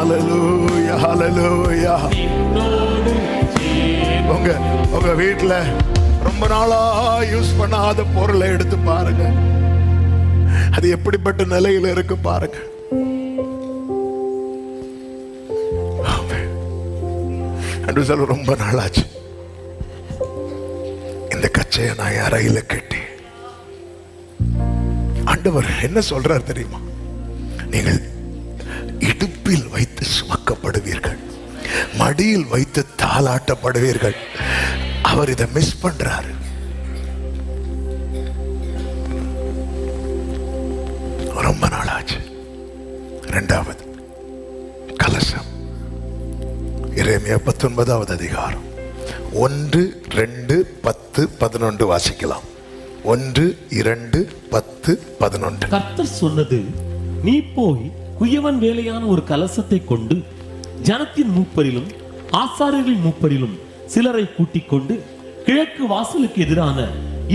ஹல்லேலூயா, ஹல்லேலூயா. உங்க வீட்டுல ரொம்ப நாளா யூஸ் பண்ணாத பொருளை எடுத்து பாருங்க, அது எப்படிப்பட்ட நிலையில இருக்கு பாருங்க. அன்று சொல்ல ரொம்ப நாளாச்சு இந்த கச்சையை நான் என் அறையில கட்டி. ஆண்டவர் என்ன சொல்றார் தெரியுமா? நீங்கள் இடுப்பில் வைத்து சுமக்கப்படுவீர்கள், மடியில் வைத்து தாளாட்டப்படுவீர்கள். அவர் இதை மிஸ் பண்றாரு. ரொம்ப நாளாச்சு. இரண்டாவது கலசம், எரேமியா 19வது அதிகாரம் 1, 2, 10, 11 வாசிக்கலாம். 1, 2, 10, 11. கர்த்தர் சொன்னது, நீ போய் குயவன் வேலையான ஒரு கலசத்தை கொண்டு ஜனத்தின் மூப்பரிலும் ஆசாரியர்களின் மூப்பரிலும் சிலரை கூட்டிக் கொண்டு கிழக்கு வாசலுக்கு எதிரான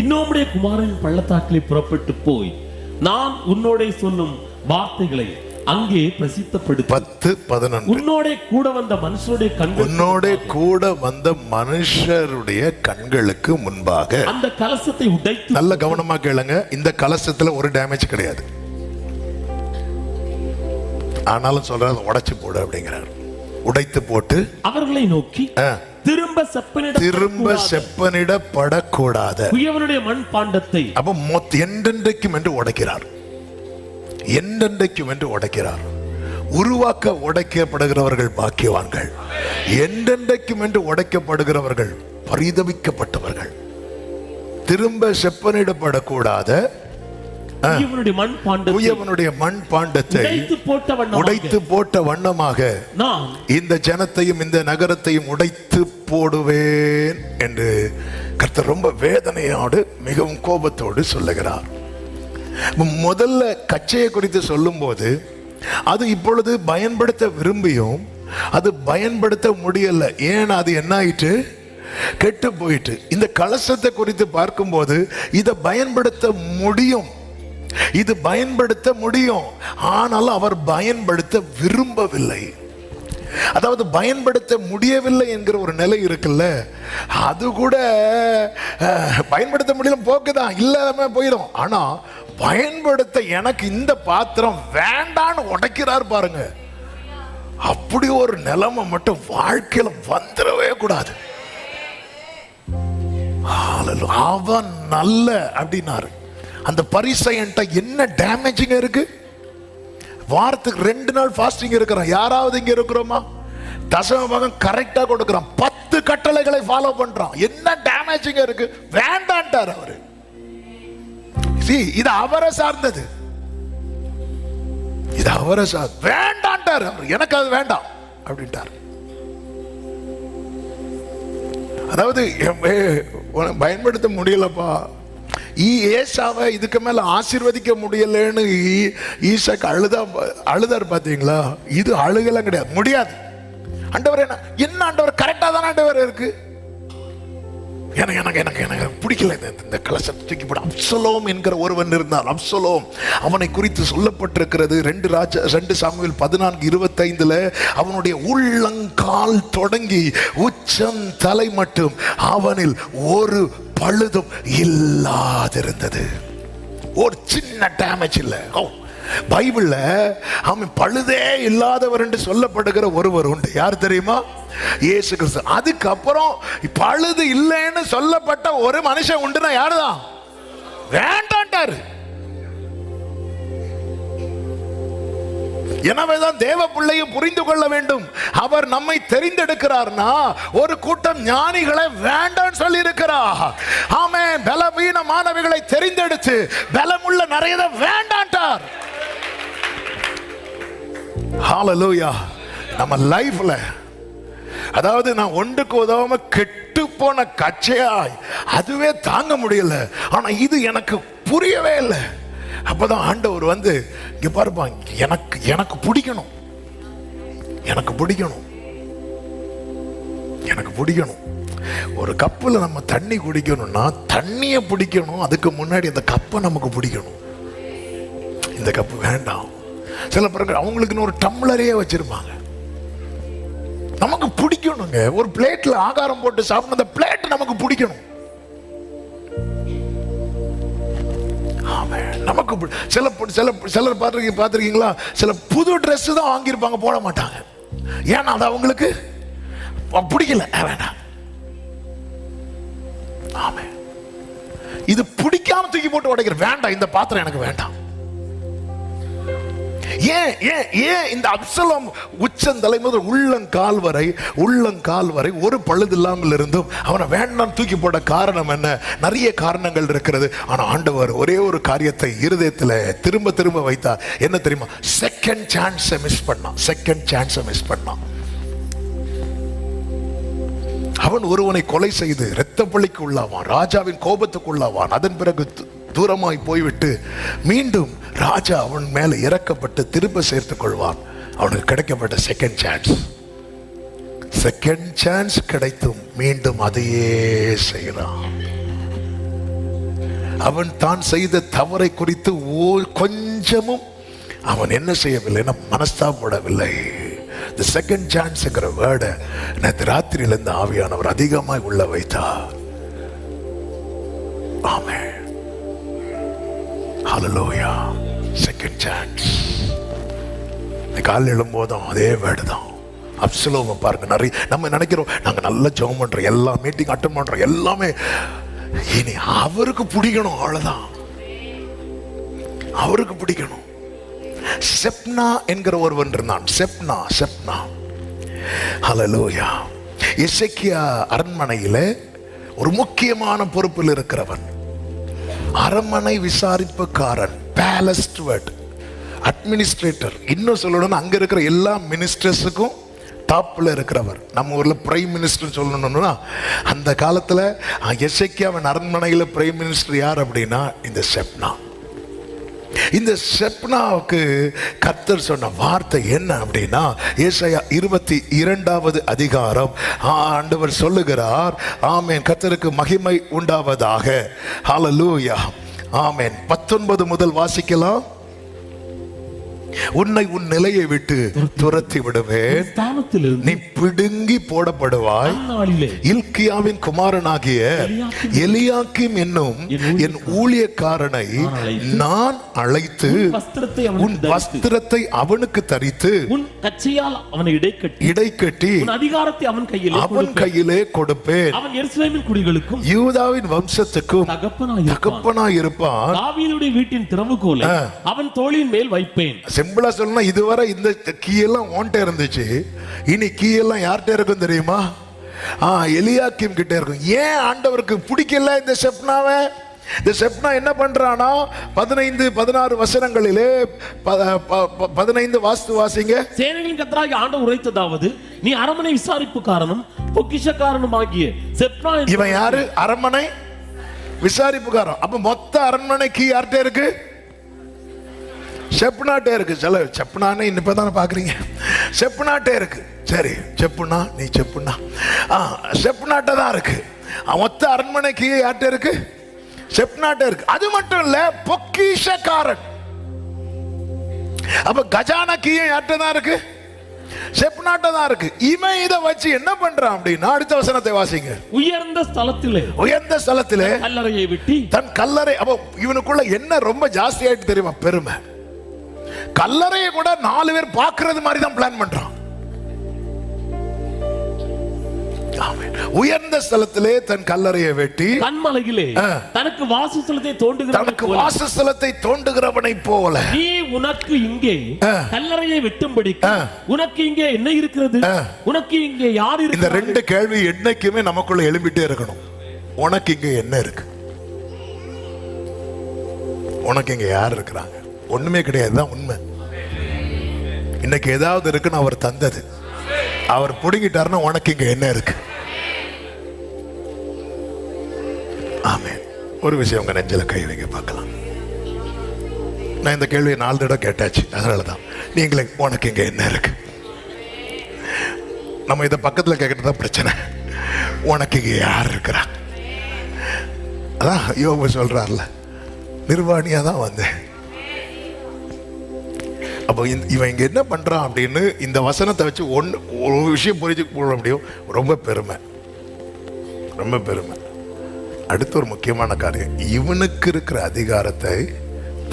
இன்னோமுடைய குமாரனின் பள்ளத்தாக்கிலே புறப்பட்டு போய் நான் உன்னோட சொல்லும் வார்த்தைகளை அங்கே பிரசித்தப்படுத்து. 10, 11. உன்னோட கூட வந்த மனுஷருடைய கண்கள், உன்னோட கூட வந்த மனுஷருடைய கண்களுக்கு முன்பாக அந்த கலசத்தை உடைத்து. நல்ல கவனமா கேளுங்க, இந்த கலசத்துல ஒரு டேமேஜ் கிடையாது. ஆனாலும் சொல்றாரு உடைச்சு போடு அப்படிங்கிறார். உடைத்து போட்டு அவர்களை நோக்கி திரும்ப செப்பனிடப்படக்கூடாத குயவனுடைய மண் பாண்டத்தை, அப்ப என்றென்றைக்கும் என்று உடைக்கிறார். என்றென்றைக்கும் என்று உடைக்கிறார். உருவாக்க உடைக்கப்படுகிறவர்கள் பாக்கியவான்கள், என்றென்றைக்கும் என்று உடைக்கப்படுகிறவர்கள் பரிதவிக்கப்பட்டவர்கள். திரும்ப செப்பனிடப்படக்கூடாத குயவனுடைய மண் பாண்டத்தை உடைத்து போட்ட வண்ணமாக இந்த ஜனத்தையும் இந்த நகரத்தையும் உடைத்து போடுவேன் என்று கர்த்தர் ரொம்ப வேதனையோடு மிகவும் கோபத்தோடு சொல்லுகிறார். முதல்ல கச்சையை குறித்து சொல்லும் போது அது இப்பொழுது பயன்படுத்த விரும்பியும் அது பயன்படுத்த முடியல. ஏன்னா அது என்ன ஆயிட்டு? கெட்டு போயிட்டு. இந்த கலசத்தை குறித்து பார்க்கும்போது இதை பயன்படுத்த முடியும், இது பயன்படுத்த முடியும், ஆனால் அவர் பயன்படுத்த விரும்பவில்லை. அதாவது பயன்படுத்த முடியவில்லை என்கிற ஒரு நிலை இருக்குல்ல, அது கூட பயன்படுத்த முடியல போக்குதான், இல்லாம போயிடும். ஆனா பயன்படுத்த எனக்கு இந்த பாத்திரம் வேண்டான்னு உடைக்கிறார் பாருங்க. அப்படி ஒரு நிலைமை மட்டும் வாழ்க்கையில வந்துடவே கூடாது. அவன் நல்ல அப்படின்னாரு. அந்த பரிசையன்ட்ட என்ன டேமேஜிங் இருக்கு? வாரத்துக்கு 2 நாள் ஃபாஸ்டிங் இருக்கிறான். யாராவது இங்க இருக்கிறோமா? தசம பாகம் கரெக்டா கொடுக்கிறான், 10 கட்டளைகளை ஃபாலோ பண்றான். என்ன டேமேஜிங் இருக்கு? வேண்டான்ட்டார் அவரு. இது அவரை சார்ந்தது, இது அவரை சார்ந்த வேண்டான்ட்டார் அவர். எனக்கு அது வேண்டாம் அப்படின்ட்டார். அதாவது பயன்படுத்த முடியலப்பா, ஏசாவை இதுக்கு மேல ஆசீர்வதிக்க முடியலன்னு ஈசாக்கு அழுதார் பாத்தீங்களா? இது அழுகலாம் கிடையாது, முடியாது. ஆண்டவர் என்ன ஆண்டவர் கரெக்டா தானே ஆண்டவர் இருக்கு. எனக்கு பிடிக்கல இந்த கலசத்தை தூக்கி போட. அப்சலோம் என்கிற ஒருவன் இருந்தான். அப்சலோம் அவனை குறித்து சொல்லப்பட்டிருக்கிறது 2 சாமுவேல் 14:25. அவனுடைய உள்ளங்கால் தொடங்கி உச்சம் தலை மட்டும் அவனில் ஒரு பழுதும் இல்லாதிருந்தது. ஒரு சின்ன டேமேஜ் இல்லை. பைபிள்ல அவன் பழுதே இல்லாதவர் என்று சொல்லப்படுகிற ஒருவர் உண்டு. யார் தெரியுமா? இயேசு கிறிஸ்து. அதுக்கப்புறம் பழுது இல்லைன்னு சொல்லப்பட்ட ஒரு மனுஷன் உண்டுனா யாருதான்? வேண்டான்ட்டாரு. எனவேதான் தேவ பிள்ளையை புரிந்து கொள்ள வேண்டும். அவர் நம்மை தெரிந்தெடுக்கிறார்னா ஒரு கூட்டம் ஞானிகளை வேண்டாம் சொல்லி இருக்கிறார். ஆமென். பலவீனமானவர்களை தெரிந்தெடுத்து பலமுள்ள நிறைய வேண்டான்ட்டார். ஹல்லேலூயா. நம்ம லைஃப்ல அதாவது நான் ஒன்றுக்கு உதவாம கெட்டு போன கச்சையாய் அதுவே தாங்க முடியல. ஆனா இது எனக்கு புரியவே இல்லை. அப்பதான் ஆண்டவர் வந்து இங்க பாருப்பா, எனக்கு பிடிக்கணும், எனக்கு பிடிக்கணும், எனக்கு பிடிக்கணும். ஒரு கப்பில் நம்ம தண்ணி குடிக்கணும்னா தண்ணியை பிடிக்கணும், அதுக்கு முன்னாடி அந்த கப்பை நமக்கு பிடிக்கணும். இந்த கப்பு வேண்டாம். சில பிறகு அவங்களுக்குன்னு ஒரு டம்ளரே வச்சிருப்பாங்க. நமக்கு பிடிக்கணுங்க. ஒரு பிளேட்ல ஆகாரம் போட்டு சாப்பிடணும், அந்த பிளேட் நமக்கு பிடிக்கணும். நமக்கு சிலர் பார்த்திருக்கீங்களா, சில புது ட்ரெஸ் தான் வாங்கியிருப்பாங்க, போட மாட்டாங்க. ஏன்னா அது அவங்களுக்கு பிடிக்கல, வேண்டாம். ஆமே, இது பிடிக்காம தூக்கி போட்டு உடைக்கிற, வேண்டாம் இந்த பாத்திரம் எனக்கு வேண்டாம். ஏன் ஏன் ஏன் இந்த அப்சலோம் உச்சந்தலை முதல் உள்ளங்கால் வரை ஒரு பழுது இல்லாமல் இருந்தும் அவனை வேண்டாம் தூக்கி போட காரணம் என்ன? நிறைய காரணங்கள் இருக்கிறது. ஆனா ஆண்டவர் ஒரே ஒரு காரியத்தை இருதயத்தில் திரும்ப திரும்ப வைத்தார். என்ன தெரியுமா? செகண்ட் சான்ஸை மிஸ் பண்ணான். அவன் ஒருவனை கொலை செய்து இரத்த பழிக்கு உள்ளாவான், ராஜாவின் கோபத்துக்கு உள்ளாவான். அதன் பிறகு தூரமாய் போய்விட்டு மீண்டும் ராஜா அவன் மேல இறக்கப்பட்டு திரும்ப சேர்த்துக் கொள்வான். அவனுக்கு கிடைக்கப்பட்ட செகண்ட் சான்ஸ் கிடைத்தும் மீண்டும் அதையே செய்யலாம். அவன் தான் செய்த தவறை குறித்து கொஞ்சமும் அவன் என்ன செய்யவில்லை, மனஸ்தாபப்படவில்லை. The second chanceங்கிற வேர்டை நேற்று ராத்திரியிலிருந்து ஆவியானவர் அதிகமாய் உள்ள வைத்தார். Amen, hallelujah. Second chance. காலையில் எழும்போதும் அதே வேர்டு தான். அப்சலோமை பாருங்க, நிறைய நம்ம நினைக்கிறோம் நாங்க நல்ல ஜெபம் பண்றோம், எல்லா மீட்டிங் அட்டெண்ட் பண்றோம், எல்லாமே இனி அவருக்கு பிடிக்கணும், அவ்வளவுதான். அவருக்கு பிடிக்கணும். செப்னா என்கிற ஒருவன் இருந்தான். செப்னா ஹல்லேலூயா. எசேக்கியா அரண்மனையில ஒரு முக்கியமான பொறுப்பில் இருக்கிறவன், அரண்மனை விசாரிப்புக்காரன், பேலஸ் ஸ்டூவர்ட், அட்மினிஸ்ட்ரேட்டர். இன்னும் சொல்லணும்னா அங்க இருக்கிற எல்லா மினிஸ்டர்ஸுக்கும் டாப்ல இருக்கிறவர். நம்ம ஊர்ல பிரைம் மினிஸ்டர் சொல்லணும்னா அந்த காலத்துல எசேக்கியாவின் அரண்மனையில பிரைம் மினிஸ்டர் யார் அப்படின்னா இந்த செப்னா. இந்த செப்னாவுக்கு கர்த்தர் சொன்ன வார்த்தை என்ன அப்படின்னா, ஏசாயா 22வது அதிகாரம் ஆண்டவர் சொல்லுகிறார். ஆமென், கர்த்தருக்கு மகிமை உண்டாவதாக. ஹல்லேலூயா. ஆமென். 19 முதல் வாசிக்கலாம். உன்னை உன் நிலையை விட்டு துரத்தி விடுவேன், நீ பிடுங்கி போடப்படுவாய். இல்கியாவின் குமாரனாகிய எலியாக்கிம் என்னும் என் ஊழியக்காரனை நான் அழைத்து உன் வஸ்திரத்தை அவனுக்கு தரித்து உன் கச்சையால் அவனை இடைக்கட்டி அதிகாரத்தை அவன் கையிலே கொடுப்பேன். அவன் எருசலேமின் குடிகளுக்கும் யூதாவின் வம்சத்துக்கும் தகப்பனாய் இருப்பான். தாவீதுடைய வீட்டின் திறவுகோலை அவன் தோளின் மேல் வைப்பேன். சிம்பிளா சொல்லணும்னா, இதுவரை இந்த கீயெல்லாம் ஓன்ட்ட இருந்துச்சு, இனி கீயெல்லாம் யார்கிட்ட இருக்கும் தெரியுமா? எலியாக்கிம் கிட்ட இருக்கும். ஏன் ஆண்டவருக்கு பிடிக்கல இந்த செப்னாவை? இந்த செப்னா என்ன பண்றானா, 15-16 வசனங்களிலே 15 வாசிங்க. சேனைகளின் கர்த்தராகிய ஆண்டவர் உரைத்ததாவது, நீ அரண்மனை விசாரிப்புக்காரனும் பொக்கிஷக்காரனும் ஆகிய செப்னா. இவன் யாரு? அரண்மனை விசாரிப்புக்காரன். அப்ப மொத்த அரண்மனை கீ யார்கிட்ட இருக்கு? செப்னாட்டே இருக்கு. சில செப்னானே இப்பதானே பாக்குறீங்க, செப்னாட்டே இருக்கு. சரி, செப்புனா நீ செப்புனா செப்னாட்ட தான் இருக்கு. மொத்த அரண்மனைக்கு யார்கிட்ட இருக்கு? செப்னாட்டே இருக்கு. அது மட்டும் இல்ல, பொக்கிஷக்காரன். அப்ப கஜானா கீழே யார்கிட்ட தான் இருக்கு? செப்னாட்ட தான் இருக்கு. இவன் இதை வச்சு என்ன பண்றான் அப்படின்னா, அடுத்த வசனத்தை வாசிங்க. உயர்ந்த ஸ்தலத்திலே கல்லறையை விட்டு தன் கல்லறை. அப்ப இவனுக்குள்ள என்ன ரொம்ப ஜாஸ்தி ஆயிட்டு தெரியுமா? பெருமை. கல்லறையை கூட 4 பேர் பார்க்கிறது மாதிரி தான் பிளான் பண்றான். உயர்ந்த ஸ்தலத்திலே தன் கல்லறையை வெட்டி கன்மலையிலே தனக்கு வாசஸ்தலத்தை தோண்டுகிறவனை போல, நீ உனக்கு இங்கே கல்லறையை வெட்டும்படி உனக்கு இங்கே என்ன இருக்கிறது? உனக்கு இங்கே யார் இருக்கிறது? இந்த 2 கேள்வி என்னைக்குமே நமக்குள்ள எழும்பிட்டே இருக்கணும். உனக்கு இங்க என்ன இருக்கு? உனக்கு இங்க யார் இருக்கிறாங்க? ஒண்ணுமே கிடையாது, தான் உண்மை. இன்னைக்கு ஏதாவது இருக்குன்னு அவர் தந்தது, அவர் புடுங்கிட்டாருன்னா உனக்கு இங்க என்ன இருக்கு? ஆமென். ஒரு விஷயம் உங்க நெஞ்சில கை வைக்க பார்க்கலாம். நான் இந்த கேள்வியை 4 தடவை கேட்டாச்சு, அதனாலதான் நீங்களே உனக்கு இங்க என்ன இருக்கு. நம்ம இதை பக்கத்துல கேட்கறதுதான் பிரச்சனை. உனக்கு இங்க யார் இருக்கிறா? அதான் யோபு சொல்றாருல, நிர்வாணியா தான் வந்தேன், அப்போ இவன் இங்க என்ன பண்றான் அப்படின்னு இந்த வசனத்தை வச்சு ஒரு விஷயம் புரிஞ்சு கொள்ள முடியும். ரொம்ப பெருமை, ரொம்ப பெருமை. அடுத்த ஒரு முக்கியமான காரியம், இவனுக்கு இருக்கிற அதிகாரத்தை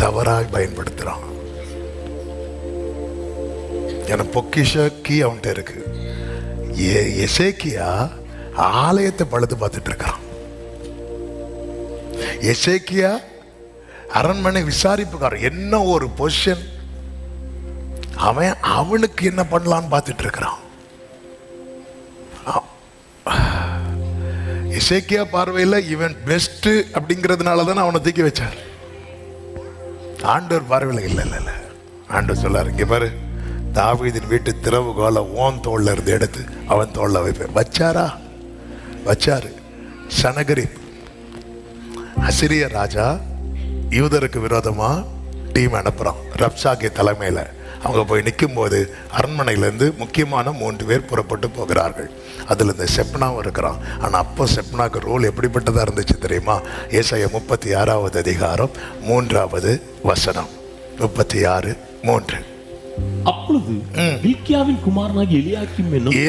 தவறாய் பயன்படுத்துறான். ஏன்னா பொக்கிஷ கீ அவன்கிட்ட இருக்கு. எசேக்கியா ஆலயத்தை பழுது பார்த்துட்டு இருக்கான். எசேக்கியா அரண்மனை விசாரிப்புக்காரன், என்ன ஒரு பொசிஷன், அவனுக்கு என்ன பண்ணலான்னு பார்த்துட்டு இருக்கிறான். எசேக்கியா பார்வையில் இவன் பெஸ்ட் அப்படிங்கிறதுனால தானே அவனை தூக்கி வச்சார். ஆண்டவர் பார்வையில் இல்லை இல்லை இல்லை. ஆண்டவர் சொல்லாரு, இங்க பாரு, தாவீதின் வீட்டு திறவுகோலை ஓன் தோல்ல இருந்து எடுத்து அவன் தோல்ல வைப்பேன். வச்சாரா? வச்சாரு. சனகரிப் அசிரிய ராஜா யூதருக்கு விரோதமா டீம் அனுப்புறான். ரப்சாகே தலைமையில அவங்க போய் நிற்கும் போது அரண்மனையிலேருந்து முக்கியமான 3 பேர் புறப்பட்டு போகிறார்கள். அதில் இந்த செப்னாவும் இருக்கிறான். ஆனால் அப்போ செப்னாக்கு ரோல் எப்படிப்பட்டதாக இருந்துச்சு தெரியுமா? ஏசாயா 36வது அதிகாரம் 3வது வசனம். 36:3. அப்பொழுது இல்க்கியாவின் குமாரனாகிய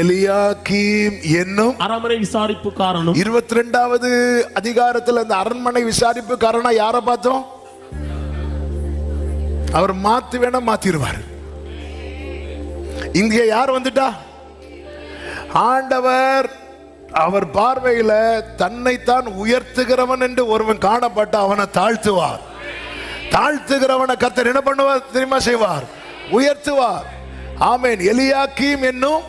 எலியாக்கீம் என்னும் அரண்மனை விசாரிப்புக்காரனும் 22வது அதிகாரத்தில் அந்த அரண்மனை விசாரிப்புக்காரனா யாரை பார்த்தோம்? அவர் மாத்தி வேணா மாத்திடுவார். இங்க யார் வந்துட்டா? ஆண்டவர் அவர் பார்வையில தன்னைத்தான் உயர்த்துகிறவன் என்று ஒருவன் காணப்பட்ட அவனை தாழ்த்துவார். தாழ்த்துகிறவனை கர்த்தர் என்ன பண்ணுவார் தெரியுமா? செய்வார், உயர்த்துவார். ஆமென். எலியாக்கீம் என்னும்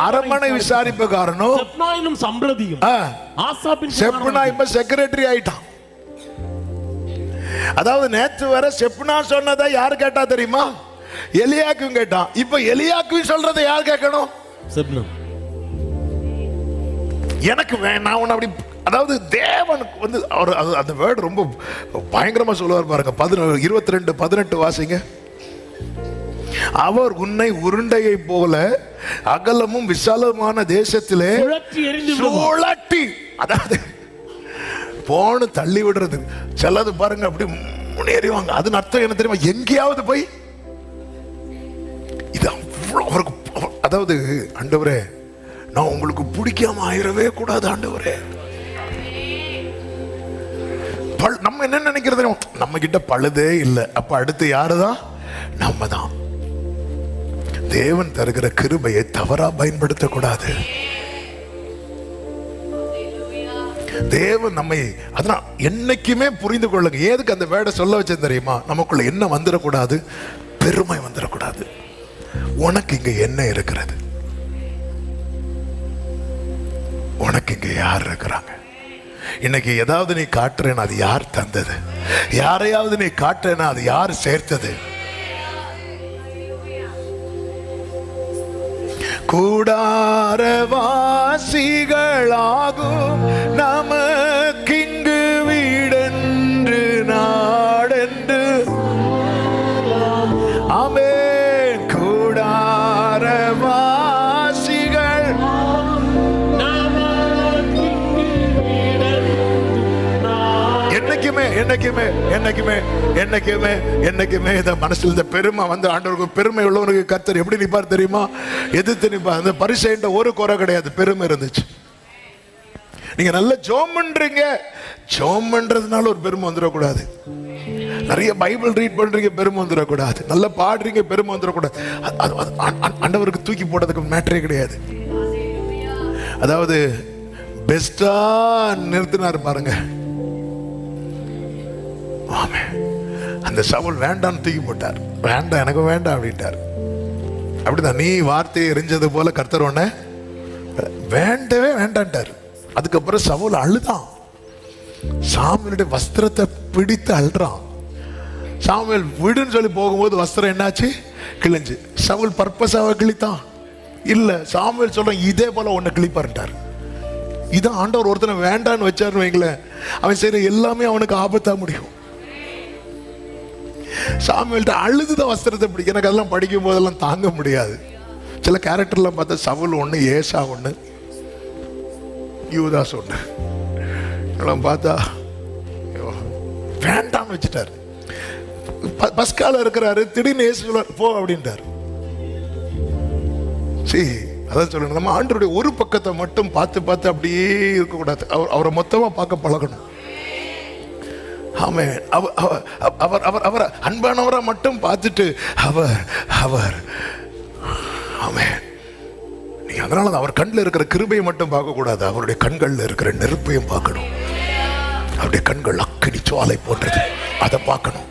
அரண்மனை விசாரிப்புக்காரனும் செப்னாயினும் சம்பிரதியும் ஆசாபின் செப்னா இப்ப செக்ரட்டரி ஆயிட்டான். அதாவது நேற்று வரை செப்னா சொன்னதை யார் கேட்டா தெரியுமா? எலியாக்கும் கேட்டான். இப்ப எலியாக்கும் சொல்றதை யார் கேட்கணும்? செப்னா. எனக்கு வேணாம் உன்னை அப்படி, அதாவது தேவனுக்கு வந்து அவர் அந்த வேர்டு ரொம்ப பயங்கரமா சொல்லுவார் பாருங்க. 22:18 வாசிங்க. அவர் உன்னை உருண்டையை போல அகலமும் விசாலமான தேசத்திலே சுழட்டி, அதாவது போன தள்ளி விடுறது. சிலது பாருங்க அப்படி முன்னேறிவாங்க. அது அர்த்தம் என்ன தெரியுமா? எங்கேயாவது போய் இது அவ்வளவு அவருக்கு, அதாவது ஆண்டவரே நான் உங்களுக்கு பிடிக்காம ஆயிரவே கூடாது ஆண்டவரே. நம்ம என்ன நினைக்கிறது, நம்ம கிட்ட பழுதே இல்லை. அப்ப அடுத்து யாருதான்? நம்ம தான். தேவன் தருகிற கிருபையை தவறா பயன்படுத்தக்கூடாது. தேவன் நம்மை, அதனால் என்னைக்குமே புரிந்து கொள்ளுங்க. ஏதுக்கு அந்த வேர்டை சொல்ல வச்சேன் தெரியுமா? நமக்குள்ள என்ன வந்துடக்கூடாது? பெருமை வந்துடக்கூடாது. உனக்கு இங்க என்ன இருக்கிறது? உனக்கு இங்க யார் இருக்கிறாங்க? இன்னைக்கு ஏதாவது நீ காட்டுறேன்னா அது யார் தந்தது? யாரையாவது நீ காட்டுறேன்னா அது யார் சேர்த்தது? கூடாரவாசிகளாகும் நமக்கிங்கு வீடென்று நாடென்று. ஆமென். கூடாரவாசிகள் என்னைக்குமே என்னைக்குமே என்னைக்குமே என்னைக்குமே என்னைக்குமே இந்த மனசில் இந்த பெருமை வந்து, ஆண்டவருக்கு பெருமை உள்ளவனுக்கு கர்த்தர் எப்படி நிப்பார் தெரியுமா? எதிர்த்து நிப்பார். அந்த பரிசைன்ற ஒரு குறை கிடையாது, பெருமை இருந்துச்சு. நீங்க நல்ல ஜோம் பண்றீங்க, ஜோம் பண்றதுனால ஒரு பெருமை வந்துடக்கூடாது. நிறைய பைபிள் ரீட் பண்றீங்க, பெருமை வந்துடக்கூடாது. நல்லா பாடுறீங்க, பெருமை வந்துடக்கூடாது. ஆண்டவருக்கு தூக்கி போட்டதுக்கு மேட்டரே கிடையாது. அதாவது பெஸ்டா நிறுத்தினார் பாருங்க. அந்த சவுல் வேண்டான்னு தூக்கி போட்டார். வேண்டாம், எனக்கு வேண்டாம் அப்படின்ட்டார். அப்படிதான் நீ வார்த்தையை எரிஞ்சது போல கர்த்தர் உன்னை வேண்டவே வேண்டான்ட்டார். அதுக்கப்புறம் சவுல் அழுதான். சாமுவேலுடைய வஸ்திரத்தை பிடித்து அழுறான். சாமுவேல் விடுன்னு சொல்லி போகும்போது வஸ்திரம் என்னாச்சு? கிழிஞ்சு. சவுல் பர்பஸாக கிழித்தான் இல்ல. சாமுவேல் சொல்றான் இதே போல உன்னை கிழிப்பாருட்டார். இதான் ஆண்டவர் ஒருத்தனை வேண்டான்னு வச்சாருன்னு வைங்களேன், அவன் செய்யற எல்லாமே அவனுக்கு ஆபத்தா முடியும். சாமுவேல்ட்ட அழுதுதான் வஸ்திரத்தை பிடிக்கும். எனக்கு அதெல்லாம் படிக்கும் போதெல்லாம் தாங்க முடியாது. சில கேரக்டர்லாம் பார்த்தா சவுல் ஒன்று, ஏசா ஒன்று, யூதாஸ் ஒன்று, இதெல்லாம் பார்த்தா வேண்டாம்னு வச்சுட்டார். பஸ்கால இருக்கிறாரு, திடீர்னு இயேசு சொல்றாரு போ அப்படின்றாரு. சரி, அதான் சொல்லணும், நம்ம ஆண்டவருடைய ஒரு பக்கத்தை மட்டும் பார்த்து பார்த்து அப்படியே இருக்கக்கூடாது. அவரை மொத்தமா பார்க்க பழகணும். ஆமென். அவர் அன்பானவரை மட்டும் பார்த்துட்டு அவர் ஆமென். நீ அதனால அவர் கண்ணில் இருக்கிற கிருபையை மட்டும் பார்க்க கூடாது, அவருடைய கண்கள்ல இருக்கிற நெருப்பையும் பார்க்கணும். அவருடைய கண்கள் அக்கினி ஜுவாலை போன்றது, அதை பார்க்கணும்.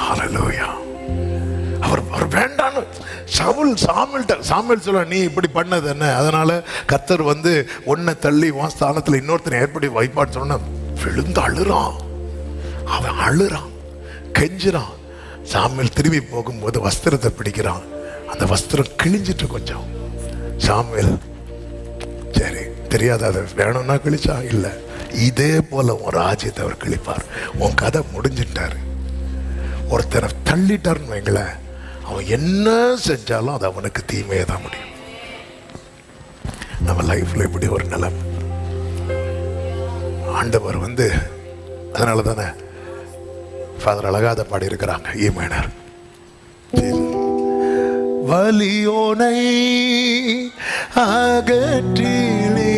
ஹல்லேலூயா. அவர் வேண்டான்னு சாமுவேல் சொல்ல, நீ இப்படி பண்ணது என்ன, அதனால கர்த்தர் வந்து ஒன்ன தள்ளி உன் ஸ்தானத்துல இன்னொருத்தனை ஏற்படி வைப்பான்னு சொன்ன விழுந்து அழுறான். அவன் அழுறான், கெஞ்சுறான். சாமுவேல் திரும்பி போகும்போது வஸ்திரத்தை பிடிக்கிறான், அந்த வஸ்திரம் கிழிஞ்சிட்டு கொஞ்சம். சாமுவேல் சரி தெரியாத, அதை வேணும்னா கிழிச்சா, இல்லை இதே போல உன் ராஜ்யத்தை அவர் கிழிப்பார். உன் கதை முடிஞ்சிட்டாரு. ஒருத்தனை தள்ளிட்டாருன்னு வைங்களேன், அவன் என்ன செஞ்சாலும் அது அவனுக்கு தீமையை தான் முடியும். நம்ம லைஃப்ல இப்படி ஒரு நிலைமை ஆண்டவர் வந்து, அதனால தானே ஃபாதர் அழகாத பாடி இருக்கிறாங்க, ஈமைனர். வலியோனை அகற்றினே,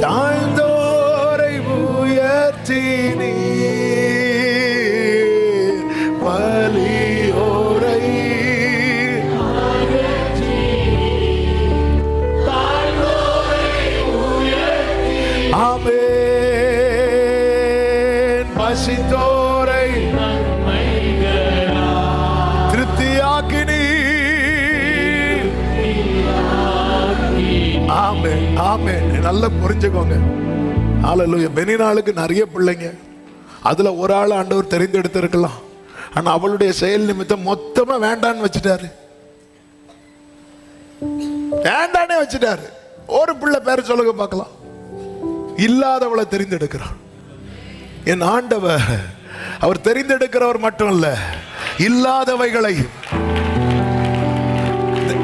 தாழ்ந்தோரை உயர்த்தினே, வலியோரை ஆமென். பசித்தோரை திருப்தியாக்கினீ. ஆமென் ஆமென். நல்லா புரிஞ்சுக்கோங்க. ஹல்லேலூயா. பெனினாளுக்கு நிறைய பிள்ளைங்க, அதுல ஒரு ஆள் ஆண்டவர் தெரிந்தெடுத்திருக்கலாம். ஆனா அவளுடைய செயல் நிமித்தம் மொத்தமா வேண்டான்னு வச்சுட்டாரு, வேண்டானே வச்சுட்டாரு. ஒரு பிள்ளை பேர் சொல்லுங்க பார்க்கலாம். இல்லாதவளை தெரிந்தெடுக்கிறார் என் ஆண்டவர். அவர் தெரிந்தெடுக்கிறவர் மட்டும் இல்ல, இல்லாதவைகளை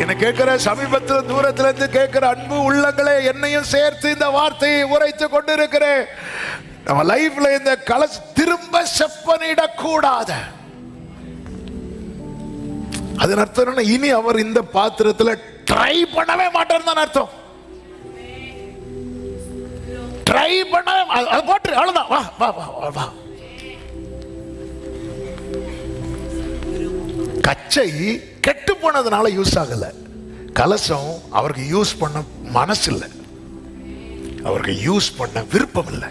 என்ன கேட்கிற சமீபத்தில் தூரத்துல இருந்து கேட்கிற அன்பு உள்ளங்களே, என்னையும் சேர்த்து இந்த வார்த்தையை உரைத்து கொண்டிருக்கிறேன். நம்ம லைஃப்ல இந்த கலச திரும்ப செப்பனிடக்கூடாத. அதன் அர்த்தம் என்ன? இனி அவர் இந்த பாத்திரத்துல ட்ரை பண்ணவே மாட்டார் தான் அர்த்தம். ட்ரை பண்ணவே, அது போட்டு அவ்வளவுதான். வா வா வா வா. கச்சை கெட்டு போனதுனால யூஸ் ஆகல, கலசம் அவருக்கு யூஸ் பண்ண மனசு இல்லை, அவருக்கு யூஸ் பண்ண விருப்பம் இல்லை.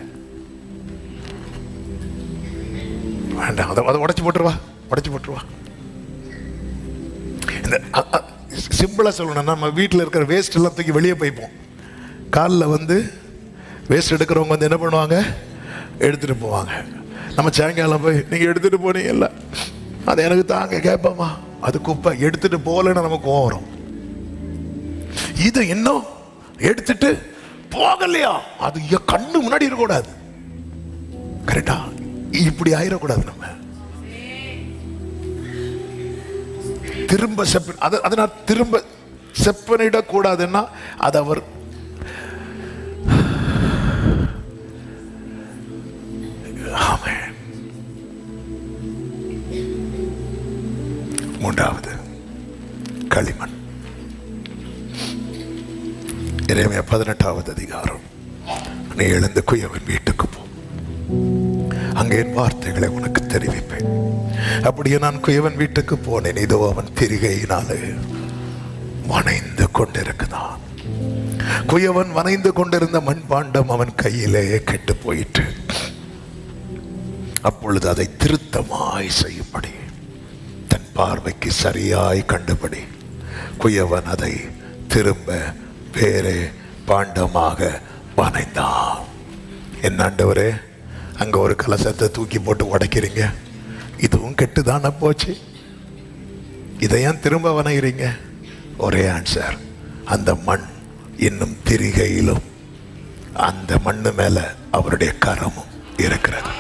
வேண்டாம், அதை உடைச்சு போட்டுருவா, உடைச்சு போட்டுருவா. இந்த சிம்பிளா சொல்லணும்னா, நம்ம வீட்டில் இருக்கிற வேஸ்ட் எல்லாம் தூக்கி வெளியே போய்ப்போம். காலில் வந்து வேஸ்ட் எடுக்கிறவங்க வந்து என்ன பண்ணுவாங்க, எடுத்துட்டு போவாங்க. நம்ம சாயங்காலம் போய் நீங்க எடுத்துட்டு போனீங்கல்ல, அது எனக்கு தாங்க கேட்போமா, அது குப்பை, எடுத்துட்டு போகலன்னு நமக்கு கோவம் வரும். இது இன்னும் எடுத்துட்டு போகலையா, அது கண்ணு முன்னாடி இருக்கக்கூடாது. கரெக்டா? இப்படி ஆயிடக்கூடாது. நம்ம திரும்ப அதனால் திரும்ப செப்பனிடக்கூடாதுன்னா அது அவர் மூன்றாவது களிமண். எரேமியா 18வது அதிகாரம். நீ எழுந்து குயவன் வீட்டுக்கு போ, அங்கே என் வார்த்தைகளை உனக்கு தெரிவிப்பேன். அப்படியே நான் குயவன் வீட்டுக்கு போனேன், இதோ அவன் திரிகையினாலே வனைந்து கொண்டிருக்கிறான். குயவன் வனைந்து கொண்டிருந்த மண்பாண்டம் அவன் கையிலே கெட்டு போயிற்று. அப்பொழுது அதை திருத்தமாய் செய்யும்படி, தன் பார்வைக்கு சரியாய் கண்டுபடி குயவன் அதை திரும்ப வேறே பாண்டமாக வனைந்தான். என் ஆண்டவரே, அங்க ஒரு கலசத்தை தூக்கி போட்டு உடைக்கிறீங்க, இதுவும் கெட்டுதான போச்சு, இதை ஏன் திரும்ப வனைகிறீங்க? ஒரே ஆன்சர், அந்த மண் இன்னும் திரிகையிலும் அந்த மண்ணு மேல அவருடைய கரமும் இருக்கிறது.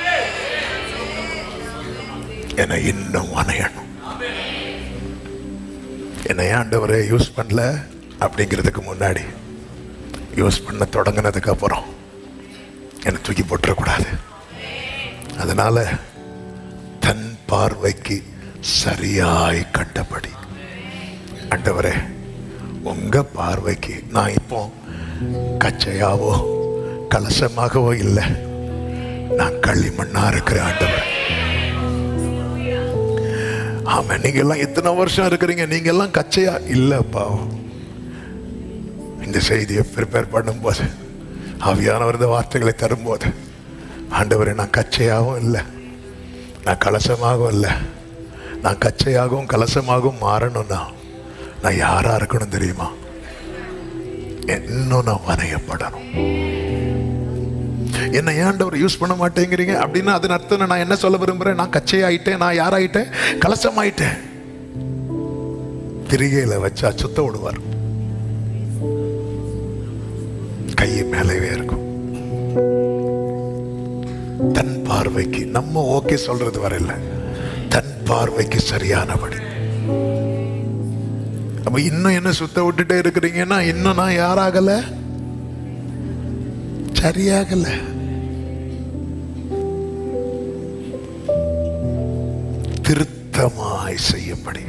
என்னை இன்னும் வனையணும். என்னை ஆண்டவரே யூஸ் பண்ணல அப்படிங்கிறதுக்கு முன்னாடி, யூஸ் பண்ண தொடங்கினதுக்கு அப்புறம் என்னை தூக்கி போட்டுறக்கூடாது. அதனால தன் பார்வைக்கு சரியாய் கண்டபடி, ஆண்டவரே உங்க பார்வைக்கு நான் இப்போ கச்சையாவோ கலசமாகவோ இல்லை, நான் களிமண்ணா இருக்கிறேன் ஆண்டவர். ஆமா, நீங்க எல்லாம் எத்தனை வருஷம் இருக்கிறீங்க, நீங்க எல்லாம் கச்சையா இல்லப்பா. இந்த செய்தியை ப்ரிப்பேர் பண்ணும்போது, ஆவியானவர் இந்த வார்த்தைகளை தரும்போது, ஆண்டவரே நான் கச்சையாகவும் இல்லை, நான் கலசமாகவும் இல்லை, நான் கச்சையாகவும் கலசமாகவும் மாறணும்னா நான் யாரா இருக்கணும் தெரியுமா? இன்னும் நான் வரையப்படணும். என்ன ஆண்டவர் யூஸ் பண்ண மாட்டேங்கிறீங்க அப்படின்னா அதன் அர்த்தம் நான் என்ன சொல்ல விரும்புறேன்? நான் கச்சையாயிட்டேன், நான் யாராயிட்டேன்? கலசமாயிட்டேன். திரிகையில வச்சா சுத்த விடுவார், கையை மேலவே இருக்கும். தன் பார்வைக்கு நம்ம ஓகே சொல்றது வரையில, தன் பார்வைக்கு சரியானபடி. அப்ப இன்னும் என்ன சுத்த விட்டுட்டே இருக்கிறீங்கன்னா இன்னும் நான் யாராகல, சரியாகல. திருத்தமாய் செய்யும்படி,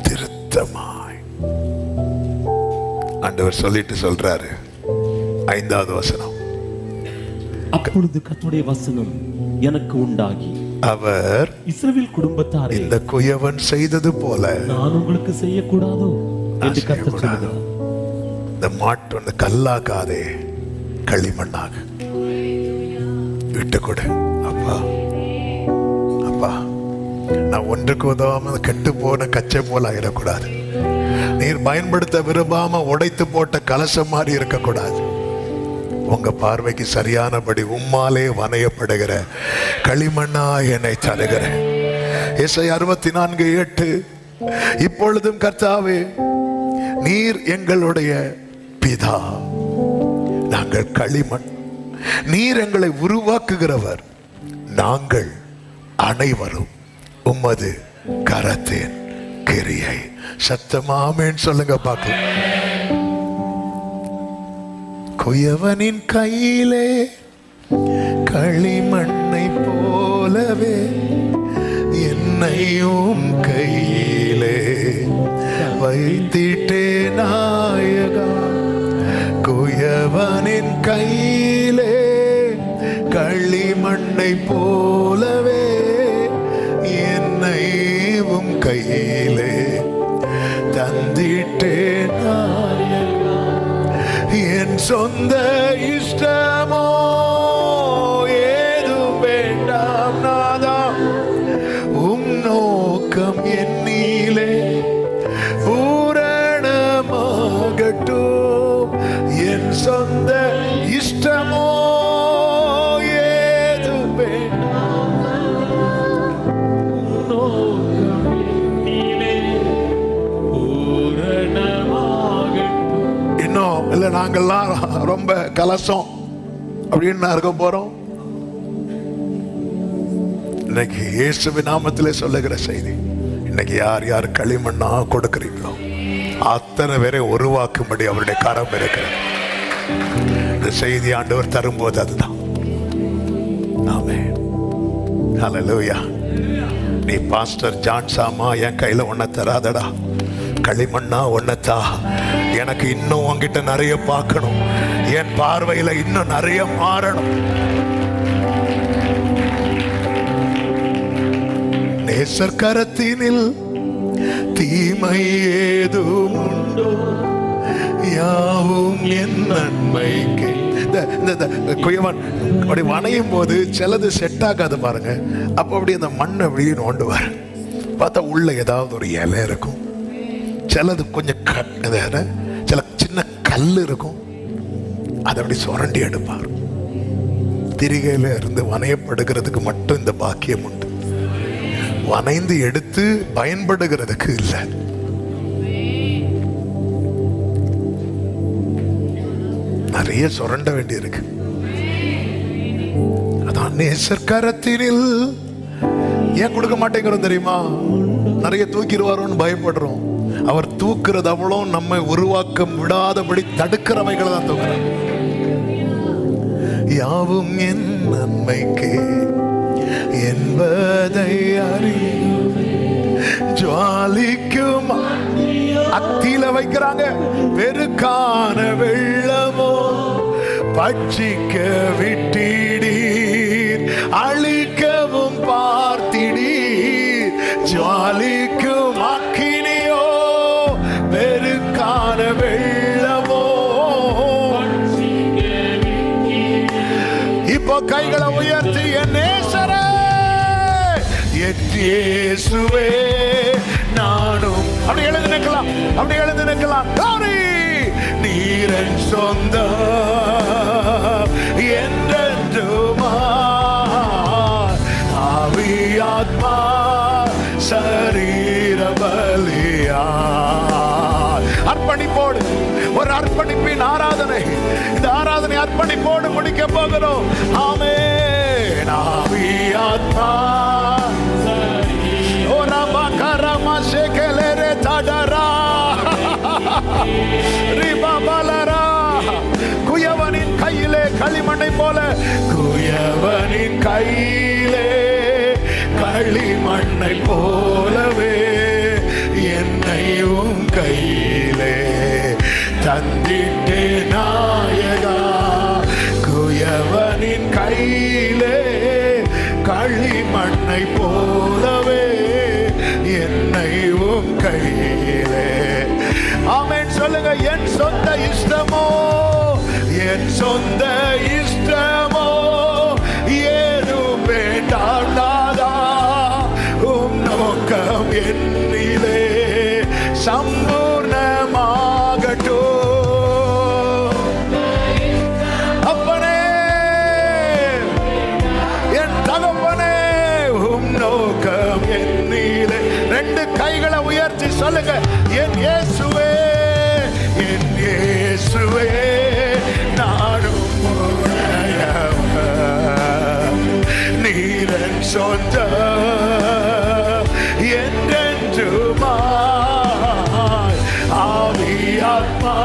திருத்தமாய் ஆண்டவர் சொல்லிட்டு சொல்றாரு. 5வது வசனம், அப்பொழுது கர்த்தருடைய வசனம் எனக்கு உண்டாகி, அவர் இஸ்ரவேல் குடும்பத்தாரே, இந்த குயவன் செய்தது போல நான் உங்களுக்கு செய்யக்கூடாதோ என்று கர்த்தர் சொல்கிறார். இந்த மாட்டு வந்து கல்லாக்காதே, களிமண்ணாக விட்டு கொடு. அப்பா அப்பா, நான் ஒன்றுக்கு உதவாம கெட்டு போன கச்சை போல ஆயிடக்கூடாது. நீர் பயன்படுத்த விரும்பாம உடைத்து போட்ட கலசம் மாதிரி இருக்கக்கூடாது. உங்க பார்வைக்கு சரியானபடி உம்மாலே வனையப்படுகிற களிமண்ணா என்னை தருகிறேன். ஏசாயா 64:8, இப்பொழுதும் கர்த்தாவே நீர் எங்களுடைய பிதா, நாங்கள் களிமண், நீர் எங்களை உருவாக்குகிறவர், நாங்கள் அனைவரும் உமது கரத்தின் கிரியை. சத்தமாமேன்னு சொல்லுங்க பார்க்கலாம். குயவனின் கையிலே களிமண்ணை போலவே என்னையும் கையிலே வைத்திட்டே நாயகா. குயவனின் கையிலே களிமண்ணை போலவே என்னையும் கையிலே தந்திட்டே நாயகா. என் சொந்த இஷ்டமோ ஏதும் வேண்டாம் நாதா, உம் நோக்கம் என்னிலே பூரணமாகட்டும். என் சொந்த இஷ்டமோ ஏதும் வேண்டாம், நோக்கம் என்னிலே பூரணமாகட்டும். இன்னும் இல்லை, நாங்கள்லாம் ரொம்ப கலசம் அப்படின்னு இருக்க போறோம். இன்னைக்கு இயேசுவின் நாமத்திலே சொல்லுகிற செய்தி, இன்னைக்கு யார் யார் களிமண்ணா கொடுக்கிறீங்களோ அத்தனை பேரை உருவாக்கும்படி அவருடைய கரம் இருக்கிறது. இந்த செய்தி ஆண்டவர் தரும்போது அதுதான். ஆமென், ஹல்லேலூயா. நீ பாஸ்டர் ஜான் சாமா என் கையில ஒன்ன தராதடா, களிமண்ணா ஒன்னத்தா. எனக்கு இன்னும் உன்கிட்ட நிறைய பார்க்கணும், என் பார்வையில இன்னும் நிறைய மாறணும். நேசர் கரத்தினில் தீமை ஏதும் உண்டோ, யாவும் என் நன்மைக்கு. இந்த குயவன் அப்படி வணையும் போது சிலது செட் ஆகாது பாருங்க. அப்ப அப்படி அந்த மண்ணை அப்படியே நோண்டுவார். பார்த்தா உள்ள ஏதாவது ஒரு இலை இருக்கும், சிலது கொஞ்சம் சில சின்ன கல் இருக்கும், அதை அப்படி சுரண்டி எடுப்பார். திரிகையில இருந்து வனையப்படுகிறதுக்கு மட்டும் இந்த பாக்கியம் உண்டு, வனைந்து எடுத்து பயன்படுகிறதுக்கு இல்லை. நிறைய சுரண்ட வேண்டி இருக்கு. அதான் நேசர் கரத்தினில் ஏன் கொடுக்க மாட்டேங்கிறோம் தெரியுமா? நிறைய தூக்கிடுவாரோன்னு பயப்படுறோம். அவர் தூக்குறது அவ்வளோ நம்மை உருவாக்க விடாதபடி தடுக்கிறவைகளை தான் தூக்குறார். யாவும் என் நன்மைக்கே என்பதை அறியுவே. ஜுவாலிக்கும் அத்தியில வைக்கிறாங்க. பெருக்கான வெள்ளமோ பட்சிக்க விட்டிடீர், அழிக்கவும் பார்த்திடீர். ஜுவாலிக்கும் அக்கினியோ பெருக்கான வெள்ளமோ. இப்போ கைகளை உயர்த்தி என் நேசரே, என் இயேசுவே நானும். அப்படி எழுந்து நிற்கலாம், அப்படி எழுந்து நிற்கலாம். நீரன் சொந்த என்றென்றுமா ஆவியாத்மா சரீர பலியா. அர்ப்பணிப்போடு ஒரு அர்ப்பணிப்பின் ஆராதனை. இந்த ஆராதனை அர்ப்பணிப்போடு முடிக்க போகிறோம். ஆமென். ஆவியாத்மா குயவனின் கையிலே களிமண்ணை போல, குயவனின் கையிலே களிமண்ணை போலவே என்னையும் கையிலே தந்திட்டே நாயகா. குயவனின் கையிலே களிமண்ணை போலவே என்னையும் கையிலே. ஆமென் சொல்லுங்க. என் சொந்த இஷ்டமோ, என் சொந்த இஷ்டமோ ஏதும் வேண்டாம் நாதா, உம் நோக்கம் என்னிலே சம்பூர்ணமாகட்டும். அப்பனே, என் தகப்பனே, உம் நோக்கம் என்னிலே. ரெண்டு கைகளை உயர்த்தி சொல்லுங்க. என் இயேசுவே, என் இயேசுவே நானும் உடையவர், நீரன் சொந்த என்றென்றுமாய் ஆவியாத்மா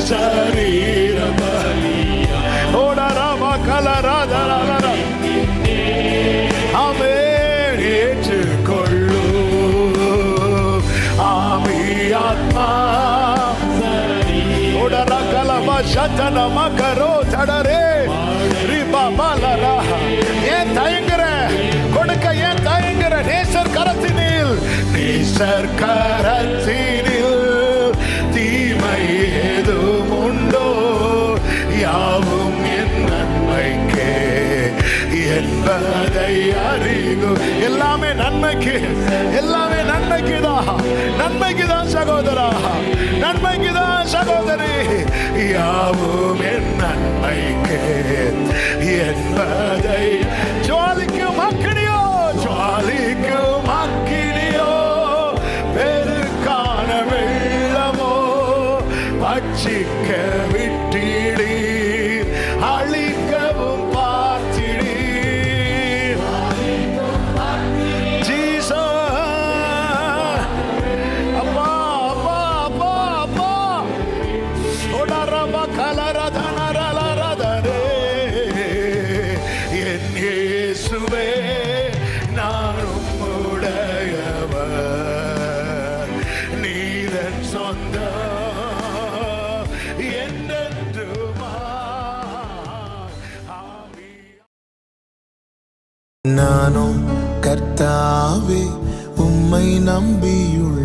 சரீர பலியா. ஓடராமா கலராதரா. ஆமென். ஏற்றுக்கொள்ளு ஆவியாத்மா. ஓடரா கலமா சத்தன மக்கரோ தடரே ரிபா மலரா. ஏன் தயங்குற? கொடுக்க ஏன் தயங்குற? நேசர் கரத்தினில், நேசர் கரத்தினில் தீமை ஏதும் உண்டோ? யாவும் என் நன்மைக்கே என்பதை அறிவு. எல்லாமே நன்மைக்கு, எல்லாமே நன்மைக்குதான், நன்மைக்குதான் சகோதரா, நன்மைக்குதான் சகோதரி. யாவும் என் நன்மைக்கே என்பதை. ஜுவாலிக்கும் அக்கினியோ, ஜுவாலிக்கும் அக்கினியோ பெருக்கான வெள்ளமோ பட்சிக்க விட்டிடீர், அழிக்கவும் பார்த்திடீர். ஜீசஸ். அப்பா அப்பா அப்பா அப்பா. ஓடரபா கலரதனரலரதரே. என் இயேசுவே நானும் உடையவர், நீரன் சொந்த என்றென்றுமாய். நானும் கர்த்தாவே உம்மை நம்பியுள்ளேன்.